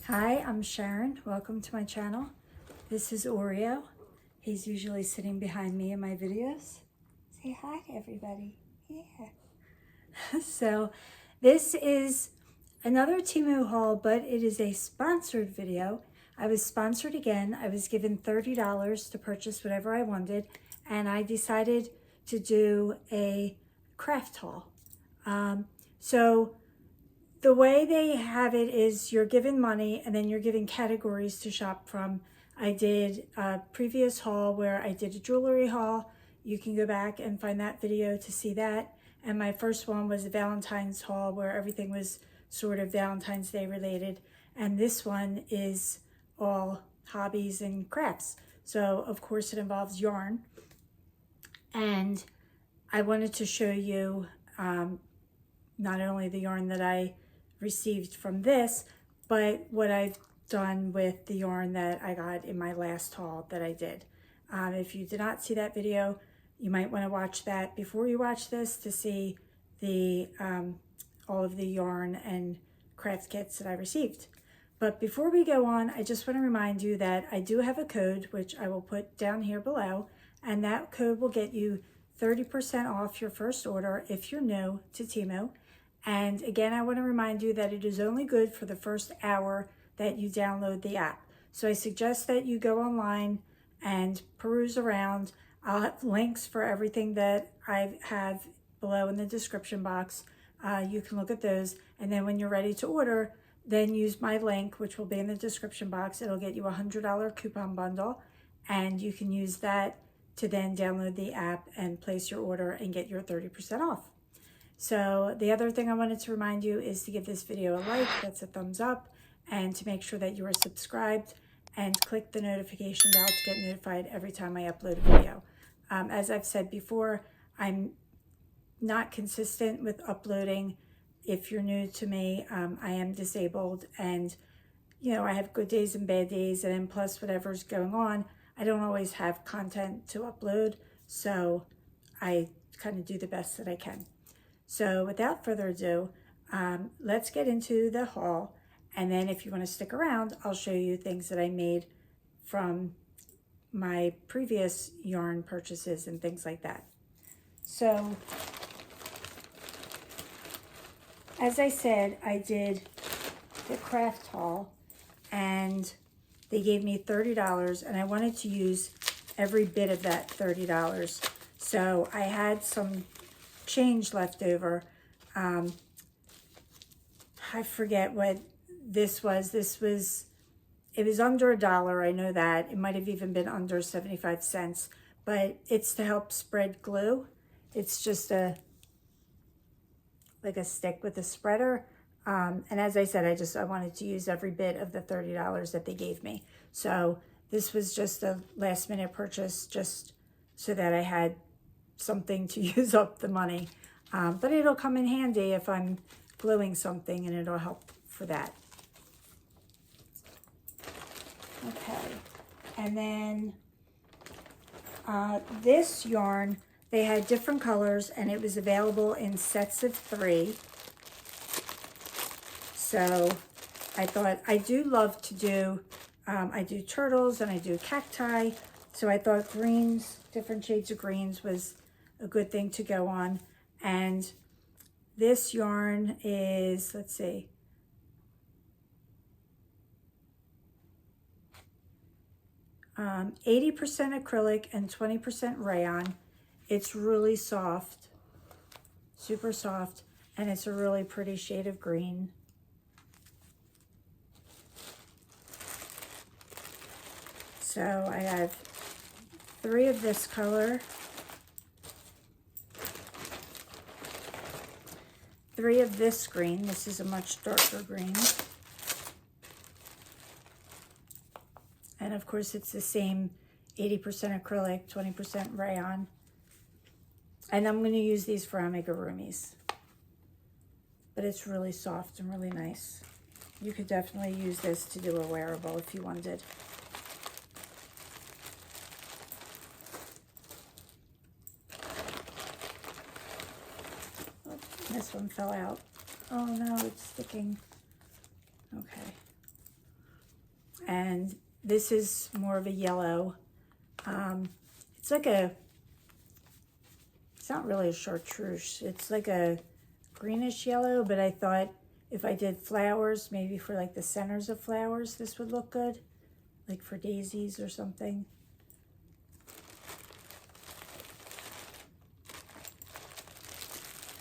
Hi, I'm Sharon. Welcome to my channel. This is Oreo. He's usually sitting behind me in my videos. Say hi to everybody. Yeah. So this is another Temu haul, but it is a sponsored video. I was sponsored again. I was given $30 to purchase whatever I wanted, and I decided to do a craft haul. So the way they have it is you're given money and then you're given categories to shop from. I did a previous haul where I did a jewelry haul. You can go back and find that video to see that. And my first one was a Valentine's haul where everything was sort of Valentine's Day related. And this one is all hobbies and crafts. So of course it involves yarn. And I wanted to show you not only the yarn that I received from this, but what I've done with the yarn that I got in my last haul that I did. If you did not see that video, you might want to watch that before you watch this to see the all of the yarn and craft kits that I received. But before we go on, I just want to remind you that I do have a code, which I will put down here below, and that code will get you 30% off your first order if you're new to Temu. And again, I want to remind you that it is only good for the first hour that you download the app. So I suggest that you go online and peruse around. I'll have links for everything that I have below in the description box. You can look at those. And then when you're ready to order, then use my link, which will be in the description box. It'll get you a $100 coupon bundle. And you can use that to then download the app and place your order and get your 30% off. So the other thing I wanted to remind you is to give this video a like, that's a thumbs up, and to make sure that you are subscribed and click the notification bell to get notified every time I upload a video. As I've said before, I'm not consistent with uploading. If you're new to me, I am disabled, and I have good days and bad days, and then plus whatever's going on, I don't always have content to upload, so I kind of do the best that I can. So without further ado, let's get into the haul. And then if you want to stick around, I'll show you things that I made from my previous yarn purchases and things like that. So as I said, I did the craft haul and they gave me $30 and I wanted to use every bit of that $30. So I had some change left over. I forget what this was. It was under $1. I know that. It might have even been under 75 cents, but it's to help spread glue. It's just like a stick with a spreader. And as I said, I wanted to use every bit of the $30 that they gave me. So this was just a last minute purchase just so that I had something to use up the money. But it'll come in handy if I'm gluing something, and it'll help for that. Okay, and then this yarn, they had different colors and it was available in sets of 3. So I thought, I do love to do, I do turtles and I do cacti. So I thought greens, different shades of greens was a good thing to go on. And this yarn is, let's see, um, 80% acrylic and 20% rayon. It's really soft, super soft, and it's a really pretty shade of green. So I have 3 of this color, 3 of this green. This is a much darker green. And of course it's the same 80% acrylic, 20% rayon. And I'm going to use these for amigurumis. But it's really soft and really nice. You could definitely use this to do a wearable if you wanted. This one fell out. Oh no, it's sticking. Okay. And this is more of a yellow. It's like it's not really a chartreuse. It's like a greenish yellow, but I thought if I did flowers, maybe for like the centers of flowers, this would look good, like for daisies or something.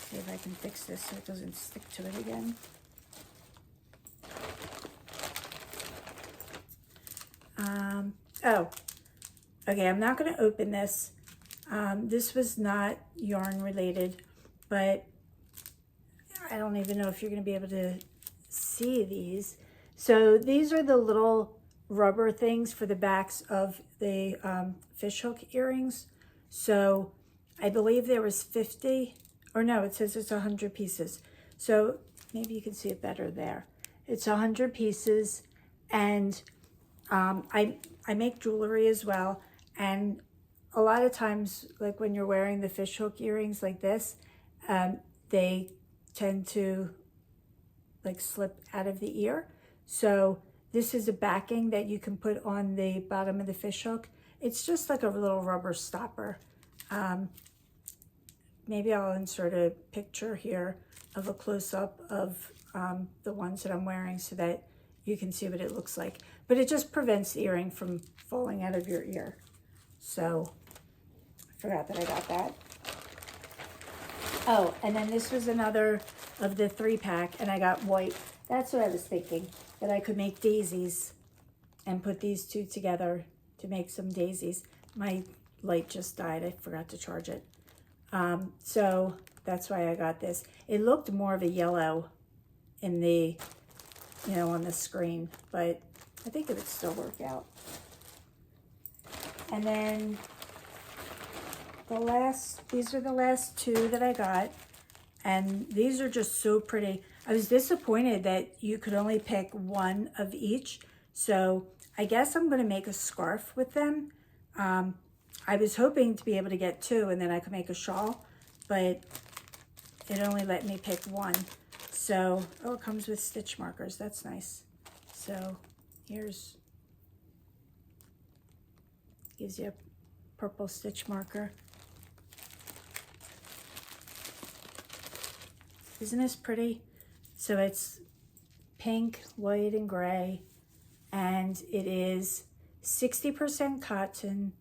See if I can fix this so it doesn't stick to it again. Oh, okay, I'm not going to open this. This was not yarn related, but I don't even know if you're going to be able to see these. So these are the little rubber things for the backs of the fishhook earrings. So I believe there was 50, or no, it says it's 100 pieces. So maybe you can see it better there. It's 100 pieces, and I make jewelry as well, and a lot of times, like when you're wearing the fishhook earrings like this, they tend to like slip out of the ear. So this is a backing that you can put on the bottom of the fishhook. It's just like a little rubber stopper. Maybe I'll insert a picture here of a close-up of the ones that I'm wearing so that you can see what it looks like. But it just prevents the earring from falling out of your ear. So I forgot that I got that. Oh, and then this was another of the 3-pack, and I got white. That's what I was thinking, that I could make daisies and put these two together to make some daisies. My light just died. I forgot to charge it. So that's why I got this. It looked more of a yellow in the, you know, on the screen, but I think it would still work out. And then these are the last two that I got, and these are just so pretty. I was disappointed that you could only pick one of each, so I guess I'm going to make a scarf with them. I was hoping to be able to get two and then I could make a shawl, but it only let me pick one. So, oh, it comes with stitch markers. That's nice. So here's, gives you a purple stitch marker. Isn't this pretty? So it's pink, white, and gray, and it is 60% cotton,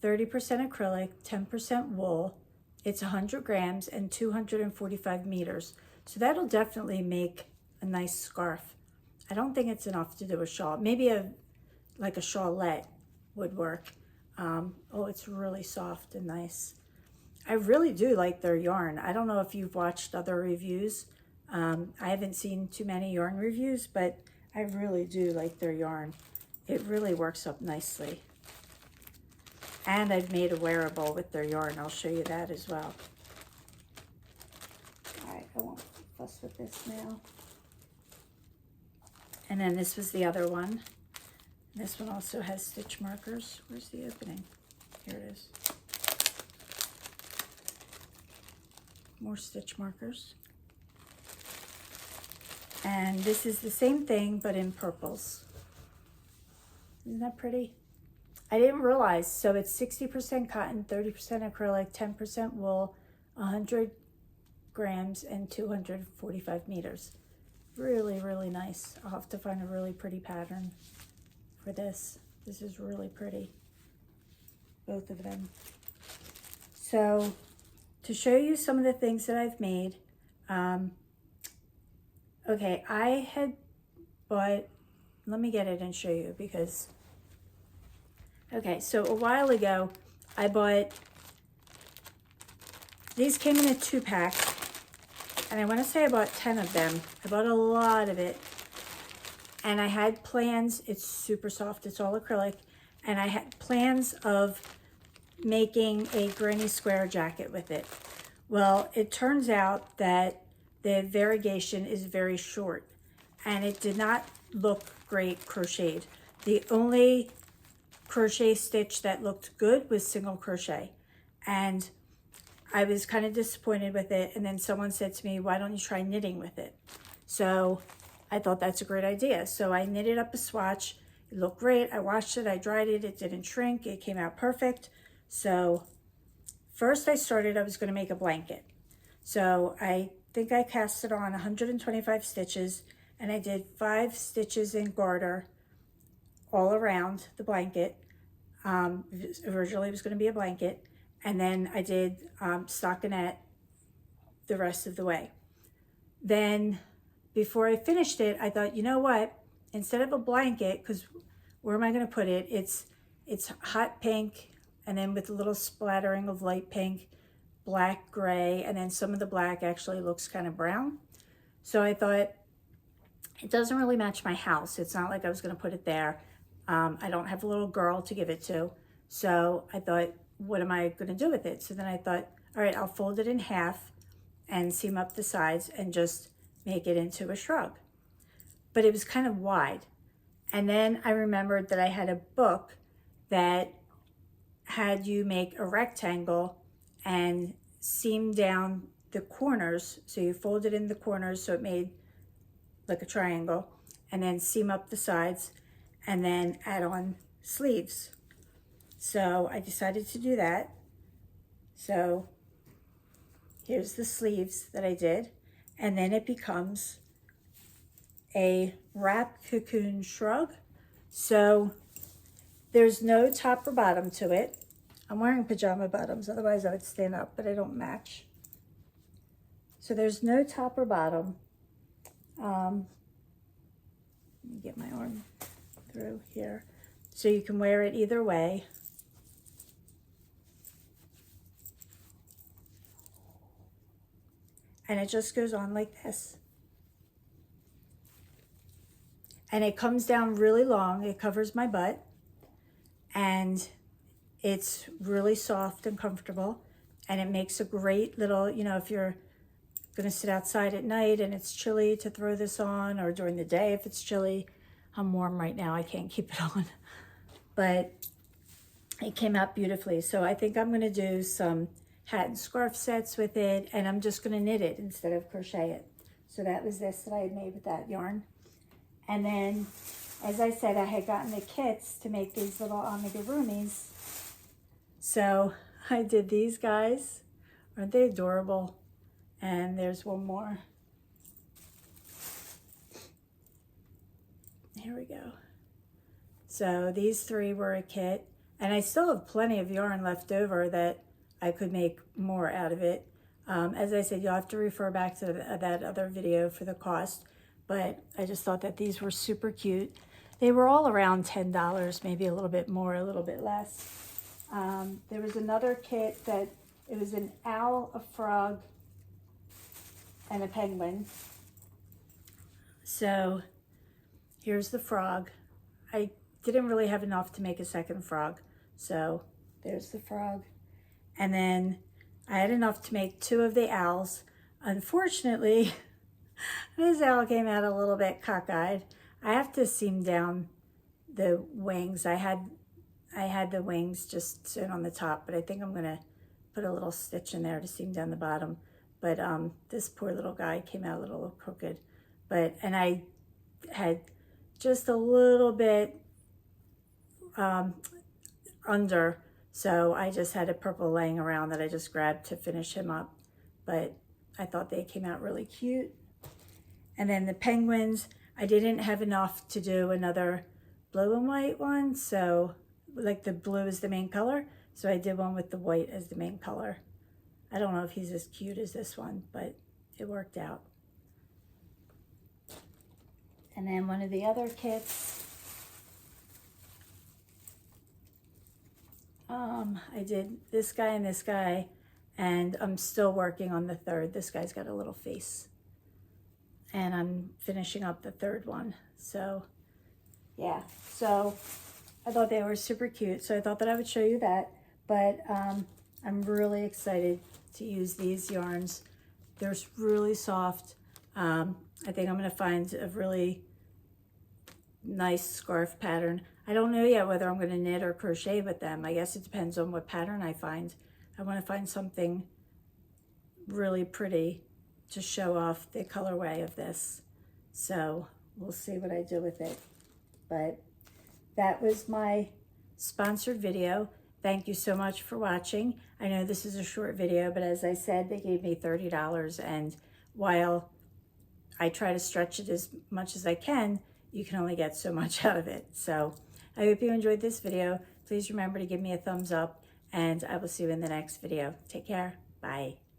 30% acrylic, 10% wool. It's 100 grams and 245 meters. So that'll definitely make a nice scarf. I don't think it's enough to do a shawl. Maybe like a shawlette would work. Oh, it's really soft and nice. I really do like their yarn. I don't know if you've watched other reviews. I haven't seen too many yarn reviews, but I really do like their yarn. It really works up nicely. And I've made a wearable with their yarn. I'll show you that as well. All right, I won't fuss with this now. And then this was the other one. This one also has stitch markers. Where's the opening? Here it is. More stitch markers. And this is the same thing, but in purples. Isn't that pretty? I didn't realize, so it's 60% cotton, 30% acrylic, 10% wool, 100 grams, and 245 meters. Really, really nice. I'll have to find a really pretty pattern for this. This is really pretty, both of them. So to show you some of the things that I've made, okay, I had bought, let me get it and show you because, okay, so a while ago, I bought, these came in a 2-pack, and I want to say I bought 10 of them. I bought a lot of it, and I had plans, it's super soft, it's all acrylic, and I had plans of making a granny square jacket with it. Well, it turns out that the variegation is very short, and it did not look great crocheted. The only crochet stitch that looked good was single crochet, and I was kind of disappointed with it. And then someone said to me, why don't you try knitting with it? So I thought that's a great idea. So I knitted up a swatch. It looked great. I washed it, I dried it, it didn't shrink, it came out perfect. So first I was gonna make a blanket. So I think I cast it on 125 stitches, and I did 5 stitches in garter all around the blanket. Originally it was gonna be a blanket, and then I did stockinette the rest of the way. Then before I finished it, I thought, you know what? Instead of a blanket, because where am I going to put it? It's hot pink, and then with a little splattering of light pink, black, gray, and then some of the black actually looks kind of brown. So I thought, it doesn't really match my house. It's not like I was going to put it there. I don't have a little girl to give it to. So I thought, what am I going to do with it? So then I thought, all right, I'll fold it in half and seam up the sides and just make it into a shrug. But it was kind of wide. And then I remembered that I had a book that had you make a rectangle and seam down the corners. So you fold it in the corners so it made like a triangle, and then seam up the sides and then add on sleeves. So I decided to do that. So here's the sleeves that I did, and then it becomes a wrap cocoon shrug. So there's no top or bottom to it. I'm wearing pajama bottoms, otherwise I would stand up, but I don't match. So there's no top or bottom. Let me get my arm through here. So you can wear it either way. And it just goes on like this. And it comes down really long. It covers my butt. And it's really soft and comfortable. And it makes a great little, you know, if you're gonna sit outside at night and it's chilly, to throw this on, or during the day if it's chilly. I'm warm right now, I can't keep it on. But it came out beautifully. So I think I'm gonna do some hat and scarf sets with it, and I'm just gonna knit it instead of crochet it. So that was this that I had made with that yarn. And then, as I said, I had gotten the kits to make these little amigurumis. So I did these guys. Aren't they adorable? And there's one more. Here we go. So these 3 were a kit, and I still have plenty of yarn left over that I could make more out of it. As I said, you'll have to refer back to that other video for the cost, but I just thought that these were super cute. They were all around $10, maybe a little bit more, a little bit less. There was another kit that, it was an owl, a frog, and a penguin. So here's the frog. I didn't really have enough to make a second frog, so there's the frog. And then I had enough to make 2 of the owls. Unfortunately, this owl came out a little bit cockeyed. I have to seam down the wings. I had the wings just sit on the top, but I think I'm gonna put a little stitch in there to seam down the bottom. But this poor little guy came out a little crooked. And I had just a little bit under, so I just had a purple laying around that I just grabbed to finish him up. But I thought they came out really cute. And then the penguins, I didn't have enough to do another blue and white one, so like the blue is the main color, so I did one with the white as the main color. I don't know if he's as cute as this one, but it worked out. And then one of the other kits, I did this guy and this guy, and I'm still working on the third. This guy's got a little face. And I'm finishing up the third one. So, yeah. So, I thought they were super cute, so I thought that I would show you that. But I'm really excited to use these yarns. They're really soft. I think I'm gonna find a really nice scarf pattern. I don't know yet whether I'm gonna knit or crochet with them. I guess it depends on what pattern I find. I wanna find something really pretty to show off the colorway of this. So we'll see what I do with it. But that was my sponsored video. Thank you so much for watching. I know this is a short video, but as I said, they gave me $30, and while I try to stretch it as much as I can, you can only get so much out of it. So I hope you enjoyed this video. Please remember to give me a thumbs up, and I will see you in the next video. Take care. Bye.